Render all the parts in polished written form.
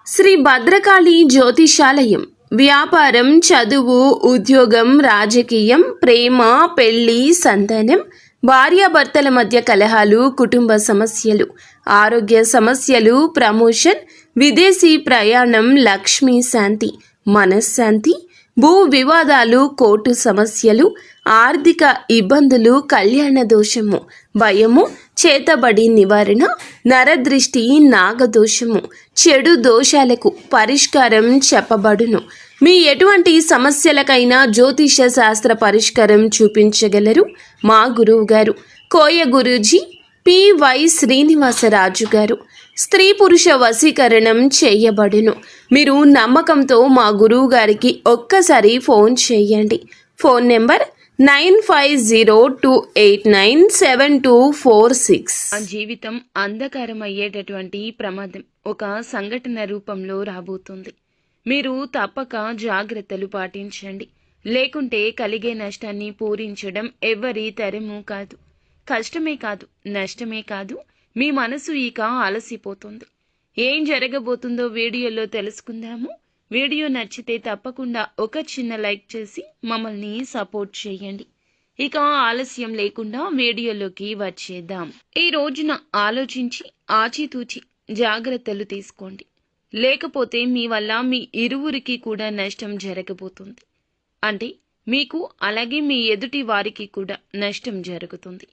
శ్రీ భద్రకాళి జ్యోతిషాలయం. వ్యాపారం, చదువు, ఉద్యోగం, రాజకీయం, ప్రేమ, పెళ్లి, సంతానం, భార్యాభర్తల మధ్య కలహాలు, కుటుంబ సమస్యలు, ఆరోగ్య సమస్యలు, ప్రమోషన్, విదేశీ ప్రయాణం, లక్ష్మీ శాంతి, మనశ్శాంతి, భూ వివాదాలు, కోర్టు సమస్యలు, ఆర్థిక ఇబ్బందులు, కళ్యాణ దోషము, భయము, చేతబడి నివారణ, నరదృష్టి, నాగదోషము, చెడు దోషాలకు పరిష్కారం చెప్పబడును. మీ ఎటువంటి సమస్యలకైనా జ్యోతిష శాస్త్ర పరిష్కారం చూపించగలరు మా గురువు గారు కోయ గురూజీ పి.వై. శ్రీనివాసరాజు గారు. స్త్రీ పురుష వశీకరణం చేయబడును. మీరు నమ్మకంతో మా గురువు గారికి ఒక్కసారి ఫోన్ చేయండి. Phone number 9502897246. జీవితం అంధకారం అయ్యేటటువంటి ప్రమాదం ఒక సంఘటన రూపంలో రాబోతుంది. మీరు తప్పక జాగ్రత్తలు పాటించండి. లేకుంటే కలిగే నష్టాన్ని పూరించడం ఎవ్వరి తరము కాదు. కష్టమే కాదు, నష్టమే కాదు, మీ మనసు ఇక అలసిపోతుంది. ఏం జరగబోతుందో వీడియోలో తెలుసుకుందాము. వీడియో నచ్చితే తప్పకుండా ఒక చిన్న లైక్ చేసి మమ్మల్ని సపోర్ట్ చేయండి. ఇక ఆలస్యం లేకుండా వీడియోలోకి వచ్చేద్దాం. ఈ రోజున ఆలోచించి ఆచితూచి జాగ్రత్తలు తీసుకోండి. లేకపోతే మీ వల్ల మీ ఇరువురికి కూడా నష్టం జరగబోతుంది. అంటే మీకు అలాగే మీ ఎదుటి వారికి కూడా నష్టం జరుగుతుంది.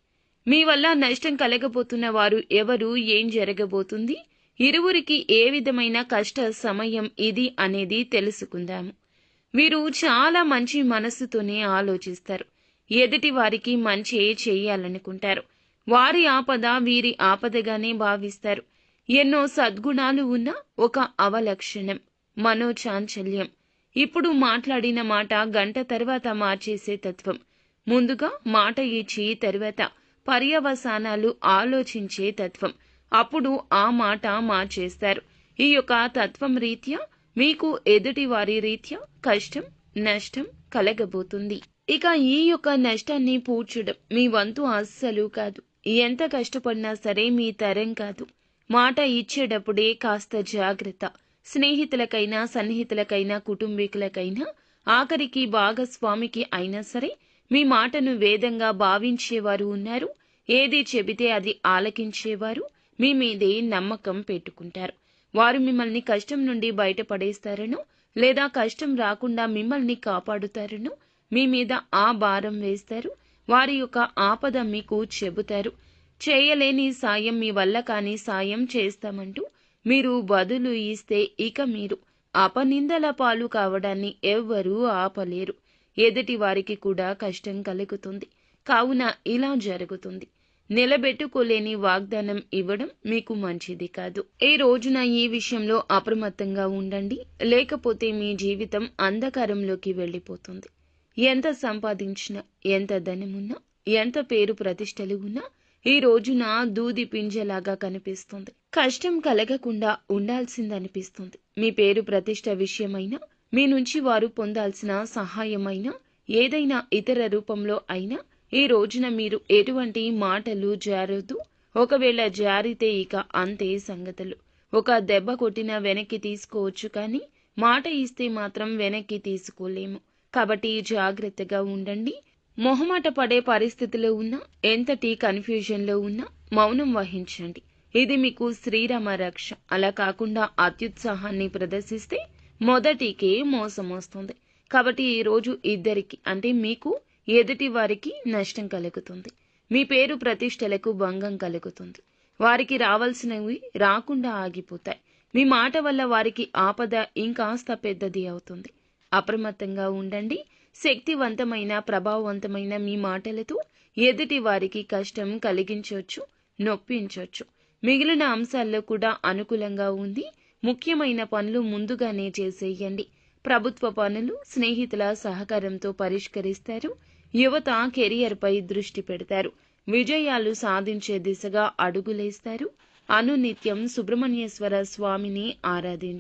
మీ వల్ల నష్టం కలగబోతున్న వారు ఎవరు, ఏం జరగబోతుంది, ఇరువురికి ఏ విధమైన కష్ట సమయం ఇది అనేది తెలుసుకుందాము. వీరు చాలా మంచి మనస్సుతోనే ఆలోచిస్తారు. ఎదుటి వారికి మంచి చేయాలనుకుంటారు. వారి ఆపద వీరి ఆపదగానే భావిస్తారు. ఎన్నో సద్గుణాలు ఉన్న ఒక అవలక్షణం మనోచాంచల్యం. ఇప్పుడు మాట్లాడిన మాట గంట తర్వాత మార్చేసే తత్వం. ముందుగా మాట ఇచ్చి తర్వాత పర్యవసానాలు ఆలోచించే తత్వం. అప్పుడు ఆ మాట మార్చేస్తారు. ఈ యొక్క తత్వం రీత్యా మీకు ఎదుటి వారి రీత్యా కష్టం, నష్టం కలగబోతుంది. ఇక ఈ యొక్క నష్టాన్ని పూడ్చడం మీ వంతు అస్సలు కాదు. ఎంత కష్టపడినా సరే మీ తరం కాదు. మాట ఇచ్చేటప్పుడే కాస్త జాగ్రత్త. స్నేహితులకైనా, సన్నిహితులకైనా, కుటుంబీకులకైనా, ఆఖరికి భాగస్వామికి అయినా సరే మీ మాటను వేదంగా భావించేవారు ఉన్నారు. ఏది చెబితే అది ఆలకించేవారు మీ మీదే నమ్మకం పెట్టుకుంటారు. వారు మిమ్మల్ని కష్టం నుండి బయటపడేస్తారనో లేదా కష్టం రాకుండా మిమ్మల్ని కాపాడుతారనో మీ మీద ఆ భారం వేస్తారు. వారి యొక్క ఆపద మీకు చెబుతారు. చేయలేని సాయం, మీ వల్ల కాని సాయం చేస్తామంటూ మీరు బదులు ఇస్తే ఇక మీరు అపనిందల పాలు కావడాన్ని ఎవ్వరూ ఆపలేరు. ఎదుటి వారికి కూడా కష్టం కలుగుతుంది. కావున ఇలా జరుగుతుంది. నిలబెట్టుకోలేని వాగ్దానం ఇవ్వడం మీకు మంచిది కాదు. ఈ రోజున ఈ విషయంలో అప్రమత్తంగా ఉండండి. లేకపోతే మీ జీవితం అంధకారంలోకి వెళ్ళిపోతుంది. ఎంత సంపాదించినా, ఎంత ధనమున్నా, ఎంత పేరు ప్రతిష్టలు ఉన్నా ఈ రోజున దూది పింజలాగా కనిపిస్తుంది. కష్టం కలగకుండా ఉండాల్సిందనిపిస్తుంది. మీ పేరు ప్రతిష్ట విషయమైనా, మీ నుంచి వారు పొందాల్సిన సహాయమైనా, ఏదైనా ఇతర రూపంలో అయినా ఈ రోజున మీరు ఎటువంటి మాటలు జారొద్దు. ఒకవేళ జారితే ఇక అంతే సంగతులు. ఒక దెబ్బ కొట్టినా వెనక్కి తీసుకోవచ్చు, కానీ మాట ఇస్తే మాత్రం వెనక్కి తీసుకోలేము. కాబట్టి జాగ్రత్తగా ఉండండి. మొహమాట పడే పరిస్థితిలో ఉన్నా, ఎంతటి కన్ఫ్యూజన్లో ఉన్నా మౌనం వహించండి. ఇది మీకు శ్రీరామ రక్ష. అలా కాకుండా అత్యుత్సాహాన్ని ప్రదర్శిస్తే మొదటికే మోసం వస్తుంది. కాబట్టి ఈ రోజు ఇద్దరికి, అంటే మీకు, ఎదుటి వారికి నష్టం కలుగుతుంది. మీ పేరు ప్రతిష్టలకు భంగం కలుగుతుంది. వారికి రావాల్సినవి రాకుండా ఆగిపోతాయి. మీ మాట వల్ల వారికి ఆపద ఇంకాస్త పెద్దది అవుతుంది. అప్రమత్తంగా ఉండండి. శక్తివంతమైన, ప్రభావవంతమైన మీ మాటలతో ఎదుటి వారికి కష్టం కలిగించవచ్చు, నొప్పించవచ్చు. మిగిలిన అంశాల్లో కూడా అనుకూలంగా ఉంది. ముఖ్యమైన పనులు ముందుగానే చేసేయండి. ప్రభుత్వ పనులు స్నేహితుల సహకారంతో పరిష్కరిస్తారు. యువత కెరియర్పై దృష్టి పెడతారు. విజయాలు సాధించే దిశగా అడుగులేస్తారు. అనునిత్యం సుబ్రహ్మణ్యేశ్వర స్వామిని ఆరాధించారు.